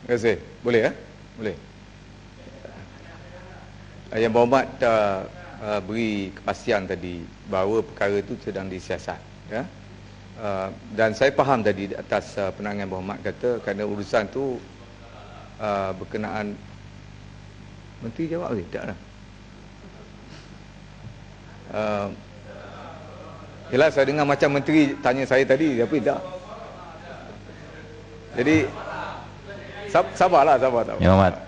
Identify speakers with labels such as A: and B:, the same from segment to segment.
A: Terima kasih. Boleh ya? Boleh. Yang Berhormat beri kepastian tadi bahawa perkara itu sedang disiasat, ya. Dan saya faham tadi atas penangan Berhormat kata kerana urusan tu berkenaan. Menteri jawab ke? Tak lah. Yelah, saya dengar macam Menteri tanya saya tadi, tapi tak. Jadi sabarlah.
B: Ya Muhammad,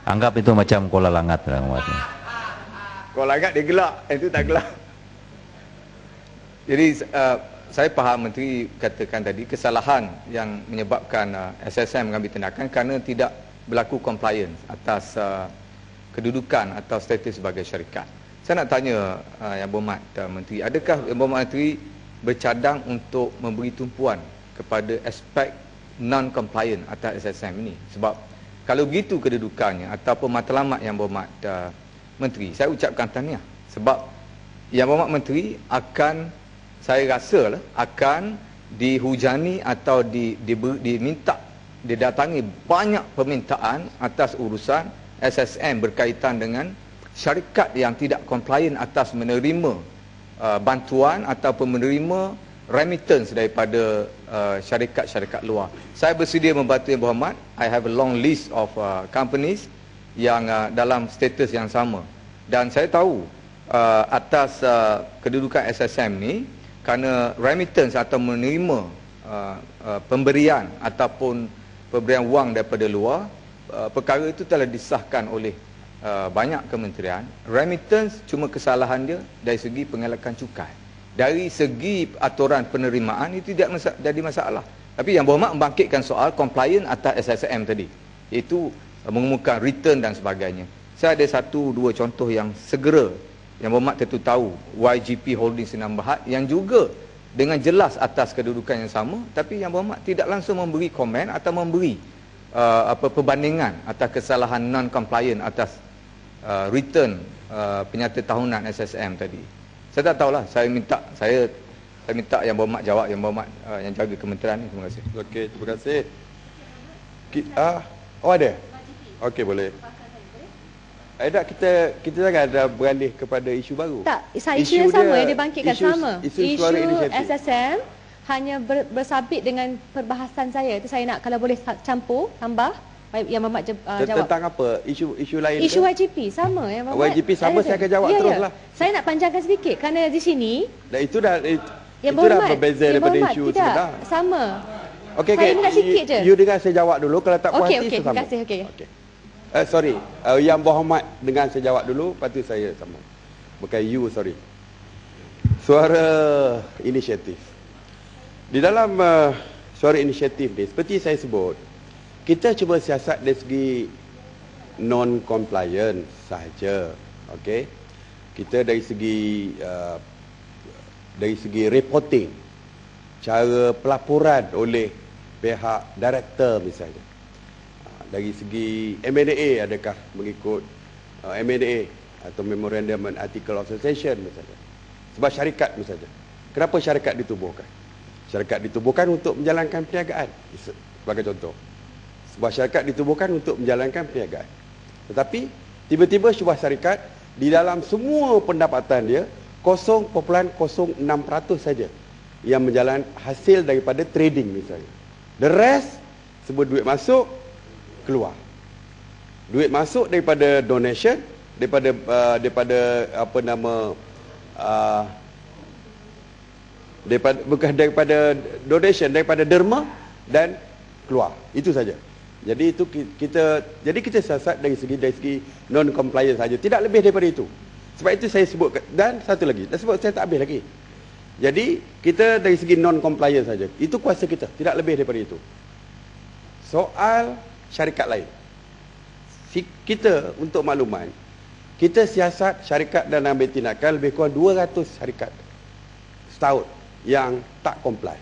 B: anggap itu macam Kuala Langat lah Muhammad.
A: Kuala Langat dia gelak, itu tak gelak. Jadi saya faham Menteri katakan tadi kesalahan yang menyebabkan SSM mengambil tindakan kerana tidak berlaku compliance atas kedudukan atau status sebagai syarikat. Saya nak tanya Yang Berhormat Menteri, adakah Yang Berhormat Menteri bercadang untuk memberi tumpuan kepada aspek non-compliant atas SSM ini? Sebab kalau begitu kedudukannya ataupun matlamat Yang Berhormat Menteri, saya ucapkan tahniah. Sebab Yang Berhormat Menteri akan, saya rasa lah, akan dihujani atau diminta, didatangi banyak permintaan atas urusan SSM berkaitan dengan syarikat yang tidak compliant atas menerima bantuan ataupun menerima remittance daripada syarikat-syarikat luar. Saya bersedia membantu Yang Berhormat. I have a long list of companies yang dalam status yang sama. Dan saya tahu atas kedudukan SSM ni, kerana remittance atau menerima pemberian ataupun pemberian wang daripada luar, perkara itu telah disahkan oleh banyak kementerian. Remittance cuma kesalahan dia dari segi pengelakan cukai. Dari segi aturan penerimaan itu tidak jadi masalah. Tapi Yang Berhormat membangkitkan soal compliant atas SSM tadi, iaitu mengemukakan return dan sebagainya. Saya ada 1-2 contoh yang segera Yang Berhormat tentu tahu. YGP Holding Sdn Bhd yang juga dengan jelas atas kedudukan yang sama, tapi Yang Berhormat tidak langsung memberi komen atau memberi perbandingan atas kesalahan non-compliant atas return penyata tahunan SSM tadi. Saya tak tahulah, saya minta Yang Berhormat jawab, Yang Berhormat yang jaga kementerian ni. Terima kasih.
C: Okey, terima kasih. Oh ada? Okey, boleh. Aida, kita jangan ada beralih kepada isu baru.
D: Tak, isu yang sama yang dibangkitkan sama. Isu SSM hanya bersabit dengan perbahasan saya. Itu saya nak, kalau boleh campur, tambah Yang Berhormat jawab.
C: Tentang apa? Isu lain
D: Isu
C: ke?
D: YGP sama Yang Berhormat.
C: YGP sama, saya akan jawab teruslah.
D: Saya nak panjangkan sedikit kerana di sini
C: itu dah berbeza daripada isu sebenar.
D: Sama.
C: Okey,
D: saya minta sikit je.
C: You dengar saya jawab dulu, kalau tak puas hati
D: okey, terima kasih. Okey.
C: Sorry, Yang Berhormat dengan saya jawab dulu, lepas tu saya sama. Bukan you, sorry. Suara inisiatif. Di dalam suara inisiatif ni, seperti saya sebut, kita cuba siasat dari segi non-compliant sahaja. Okey. Kita dari segi reporting, cara pelaporan oleh pihak director misalnya. Dari segi M&A, adakah mengikut M&A atau Memorandum and Article of Association misalnya. Sebab syarikat misalnya. Kenapa syarikat ditubuhkan? Syarikat ditubuhkan untuk menjalankan perniagaan, sebagai contoh. Sebuah syarikat ditubuhkan untuk menjalankan perniagaan. Tetapi tiba-tiba sebuah syarikat di dalam semua pendapatan dia 0.06% saja yang menjalankan hasil daripada trading misalnya. The rest sebut duit masuk, keluar. Duit masuk daripada donation, daripada apa nama bukan daripada donation, daripada derma dan keluar. Itu saja. Jadi itu kita siasat dari segi non compliance saja, tidak lebih daripada itu. Sebab itu saya sebut, dan satu lagi, sebab saya tak habis lagi. Jadi kita dari segi non compliance saja. Itu kuasa kita, tidak lebih daripada itu. Soal syarikat lain. Kita untuk makluman, kita siasat syarikat dan ambil tindakan lebih kurang 200 syarikat setahun yang tak comply.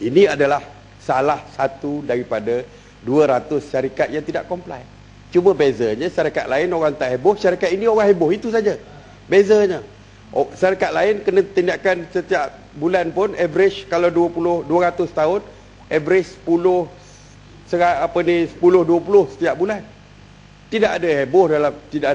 C: Ini adalah salah satu daripada 200 syarikat yang tidak comply. Cuma bezanya syarikat lain orang tak heboh, syarikat ini orang heboh, itu saja bezanya. Syarikat lain kena tindakan setiap bulan pun, average kalau 200 tahun, average 10 apa ni 10-20 setiap bulan. Tidak ada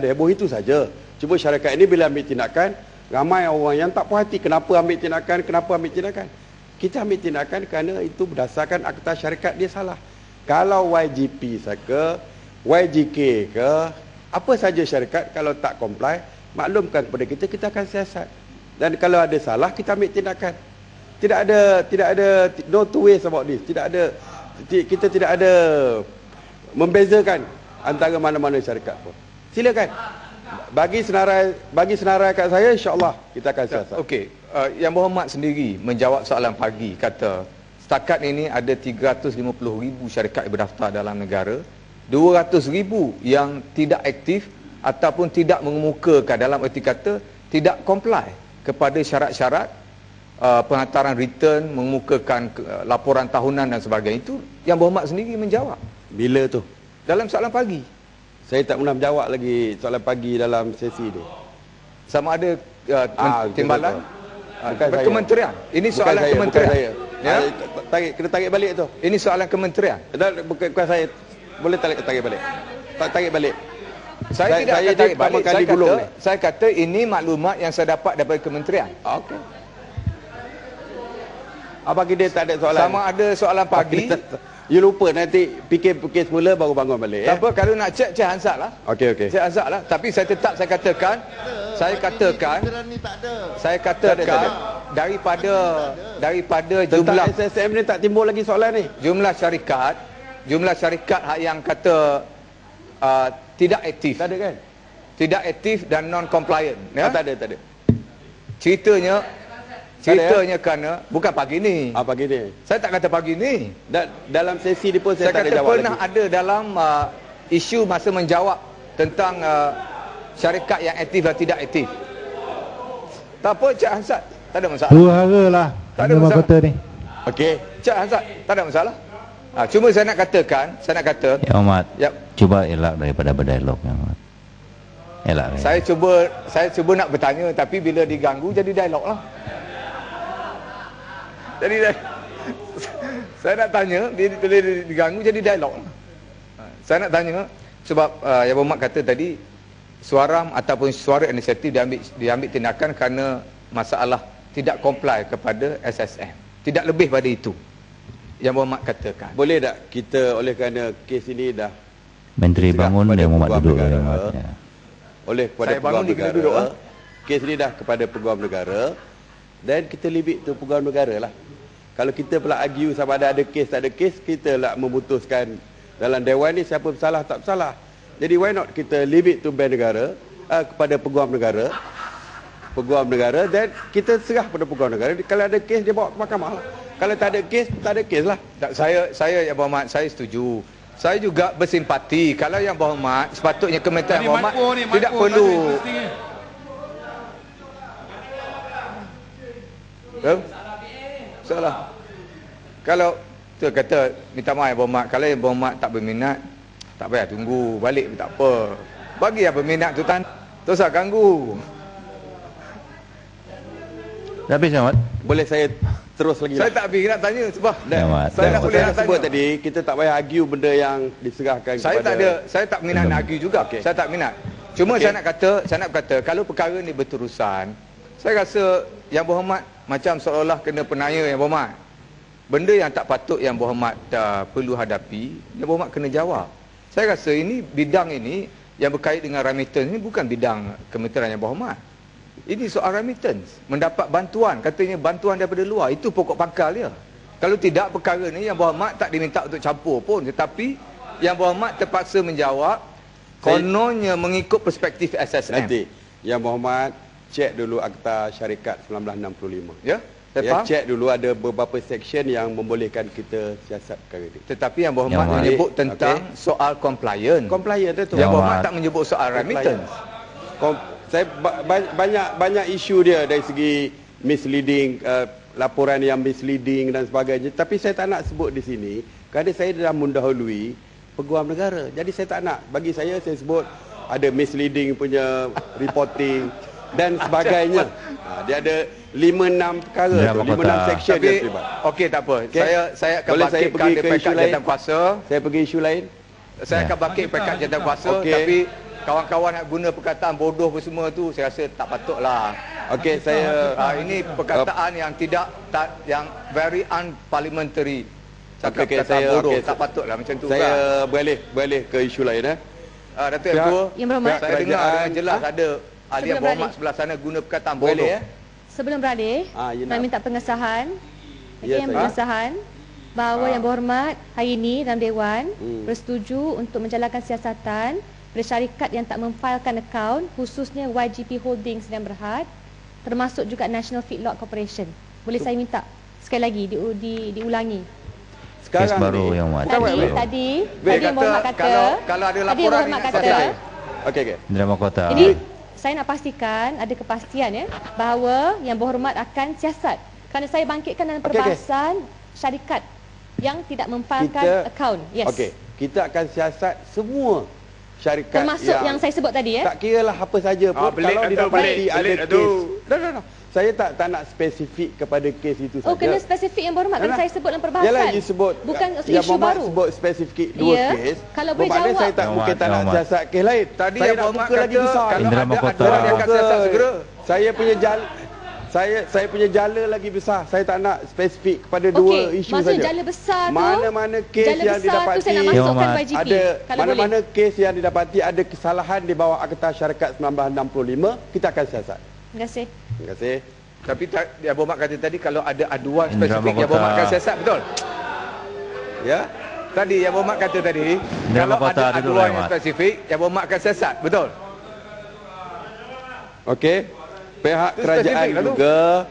C: heboh itu saja. Cuma syarikat ini bila ambil tindakan, ramai orang yang tak puas hati kenapa ambil tindakan. Kita ambil tindakan kerana itu berdasarkan akta syarikat dia salah. Kalau YGP ke YGK ke apa saja syarikat kalau tak comply, maklumkan kepada kita, kita akan siasat. Dan kalau ada salah, kita ambil tindakan. Tidak ada no two ways about this. Kita tidak ada membezakan antara mana-mana syarikat pun. Silakan. Bagi senarai kat saya, insya-Allah kita akan siasat.
A: Okey, Yang Berhormat sendiri menjawab soalan pagi, kata setakat ini ada 350,000 syarikat yang berdaftar dalam negara, 200,000 yang tidak aktif ataupun tidak mengemukakan, dalam erti kata tidak comply kepada syarat-syarat penghantaran return, mengemukakan laporan tahunan dan sebagainya. Itu Yang Berhormat sendiri menjawab.
C: Bila tu?
A: Dalam soalan pagi.
C: Saya tak pernah menjawab lagi soalan pagi dalam sesi ni.
A: Sama ada timbalan
C: bukan
A: kementerian. Ini
C: bukan
A: soalan
C: saya,
A: kementerian.
C: bukan saya. Ya? Kena tarik balik tu.
A: Ini soalan kementerian.
C: Bukan saya. Boleh tarik balik. Tak tarik balik.
A: Saya tidak akan tarik balik. Saya kata ini maklumat yang saya dapat daripada kementerian.
C: Okey. Abang kita tak ada soalan.
A: Sama ada soalan pagi.
C: You lupa nanti fikir semula baru bangun balik.
A: Tak apa, kalau nak cek Hansat lah.
C: Okey.
A: Cek Hansat lah. Tapi saya tetap saya katakan daripada
C: tentang
A: jumlah
C: SSM ni tak timbul lagi soalan ni.
A: Jumlah syarikat yang kata tidak aktif.
C: Tak ada kan?
A: Tidak aktif dan non compliant, ya?
C: Tak ada.
A: Ceritanya kerana bukan pagi ni.
C: Pagi ni.
A: Saya tak kata pagi ni.
C: Dalam sesi ni pun saya tak ada
A: kata
C: jawab
A: pernah
C: lagi.
A: ada dalam isu masa menjawab tentang syarikat yang aktif dan tidak aktif. Tak apa, Cik Hansat, tak ada masalah.
B: Dua hara lah.
A: Tak ada masalah.
B: Kota ni.
C: Okey.
A: Cik Hansat, tak ada masalah. Cuma saya nak kata
B: Yang Berhormat,
A: Yap.
B: cuba elak daripada berdialog Yang Berhormat. Elak.
A: Saya cuba nak bertanya, tapi bila diganggu jadi dialog lah. Jadi saya nak tanya, bila diganggu jadi dialog lah. Saya nak tanya sebab Yang Berhormat kata tadi suara ataupun suara inisiatif diambil tindakan kerana masalah tidak comply kepada SSM. Tidak lebih pada itu. Yang Berhormat katakan.
C: Boleh tak kita oleh kerana kes ini dah
B: Menteri bangun Yang Berhormat duduk.
C: Oleh kepada Peguam Negara. Kes ini dah kepada Peguam Negara. Dan kita leave it to Peguam Negara lah. Kalau kita pula argue sama ada kes tak ada kes, kita lah memutuskan dalam Dewan ni siapa bersalah tak bersalah. Jadi why not kita leave it to Bank Negara, kepada Peguam Negara. Dan kita serah pada Peguam Negara. Kalau ada kes dia bawa ke mahkamah lah. Kalau tak ada kes lah.
A: Saya Yang Berhormat, saya setuju. Saya juga bersimpati. Kalau Yang Berhormat, sepatutnya Kementerian Yang Berhormat tidak perlu. Salah. Kalau tu kata minta maaf Yang Berhormat, kalau Yang Berhormat tak berminat, tak payah tunggu balik pun tak apa. Bagi yang berminat tu tak usah ganggu.
B: Habis Yang Berhormat.
C: Boleh saya terus lagi
A: Saya
C: lah.
A: tak habis nak tanya sebab
C: Saya nak
A: boleh nak
C: sebut
A: tanya.
C: tadi, kita tak payah argue benda yang diserahkan
A: Saya tak minat nak argue juga.
C: Okey.
A: Saya tak minat. Cuma saya nak kata kalau perkara ni berterusan, saya rasa Yang Berhormat macam seolah-olah kena penaya Yang Berhormat. Benda yang tak patut Yang Berhormat perlu hadapi, Yang Berhormat kena jawab. Saya rasa bidang ini yang berkait dengan remittance ini bukan bidang Kementerian Yang Berhormat. Ini soal remittance, mendapat bantuan, katanya bantuan daripada luar, itu pokok pangkal dia. Kalau tidak, perkara ni Yang Berhormat tak diminta untuk campur pun, tetapi Yang Berhormat terpaksa menjawab kononnya mengikut perspektif SSM.
C: Nanti Yang Berhormat cek dulu akta syarikat 1965.
A: Ya, saya faham.
C: Cek dulu ada beberapa section yang membolehkan kita siasat perkara ini.
A: Tetapi Yang Berhormat menyebut tentang soal compliance.
C: Compliant tu.
A: Yang Berhormat tak menyebut soal remittance.
C: Saya banyak isu dia dari segi misleading, laporan yang misleading dan sebagainya. Tapi saya tak nak sebut di sini kerana saya dah mendahului Peguam Negara. Jadi saya tak nak. Bagi saya sebut ada misleading punya reporting. dan sebagainya. Dia ada 5-6 perkara tu, 5-6 section dia terlibat.
A: Okey, tak apa.
C: Okay.
A: Saya akan bangkitkan pekat jawatankuasa.
C: Saya pergi isu lain.
A: Saya akan bangkit pekat jawatankuasa, tapi kawan-kawan nak guna perkataan bodoh apa semua tu saya rasa tak patutlah.
C: Okey, saya
A: ini perkataan yang yang very unparliamentary. Cakap
C: saya
A: bodoh, tak patutlah macam tu.
C: Saya beralih ke isu lain.
A: Datuk Yang
D: Berhormat,
A: saya dengar dengan jelas ada ahli yang berhormat sebelah sana guna perkataan bodoh.
D: Sebelum beralih, saya minta pengesahan. Pengesahan bahawa Yang Berhormat hari ini dalam Dewan bersetuju untuk menjalankan siasatan bersyarikat yang tak memfailkan akaun, khususnya YGP Holdings dan Berhad, termasuk juga National Feedlot Corporation. Boleh saya minta sekali lagi diulangi?
B: Kes baru Yang Berhormat.
D: Tadi Yang Berhormat kata
A: kalau ada laporan ini selesai.
C: Okey.
B: Indra Mahkota.
D: Ini saya nak pastikan ada kepastian bahawa Yang Berhormat akan siasat. Kerana saya bangkitkan dalam perbahasan syarikat yang tidak memfailkan akaun. Yes.
C: Okey. Kita akan siasat semua syarikat
D: termasuk yang saya sebut tadi
C: tak kiralah apa saja pun kalau didapati ada kes. Saya tak nak spesifik kepada kes itu saja.
D: Kena spesifik Yang Berhormat kan saya sebut dalam perbahasan.
C: Yalah, you sebut
D: bukan
C: Yang
D: isu baru.
C: Sebut spesifik dua kes.
D: Kalau boleh jawab.
C: Saya tak mungkin tak nak siasat kes lain.
A: Tadi
C: saya
A: Yang
C: nak buka lagi besar.
B: Kalau ada
A: dia akan siasat segera.
C: Saya punya jalan saya punya jala lagi besar. Saya tak nak spesifik kepada dua isu saja.
D: Maksud jala besar tu,
C: mana-mana kes yang didapati
D: saya nak masukkan YGP.
C: Ada mana-mana kes yang didapati ada kesalahan di bawah Akta Syarikat 1965, kita akan siasat.
D: Terima kasih.
C: Terima kasih.
A: Tapi Yang Berhormat kata tadi kalau ada aduan spesifik Yang Berhormat akan siasat, betul? Ya. Tadi Yang Berhormat kata tadi kalau ada aduan yang spesifik Yang Berhormat akan siasat, betul?
C: Okey. Pihak kerajaan juga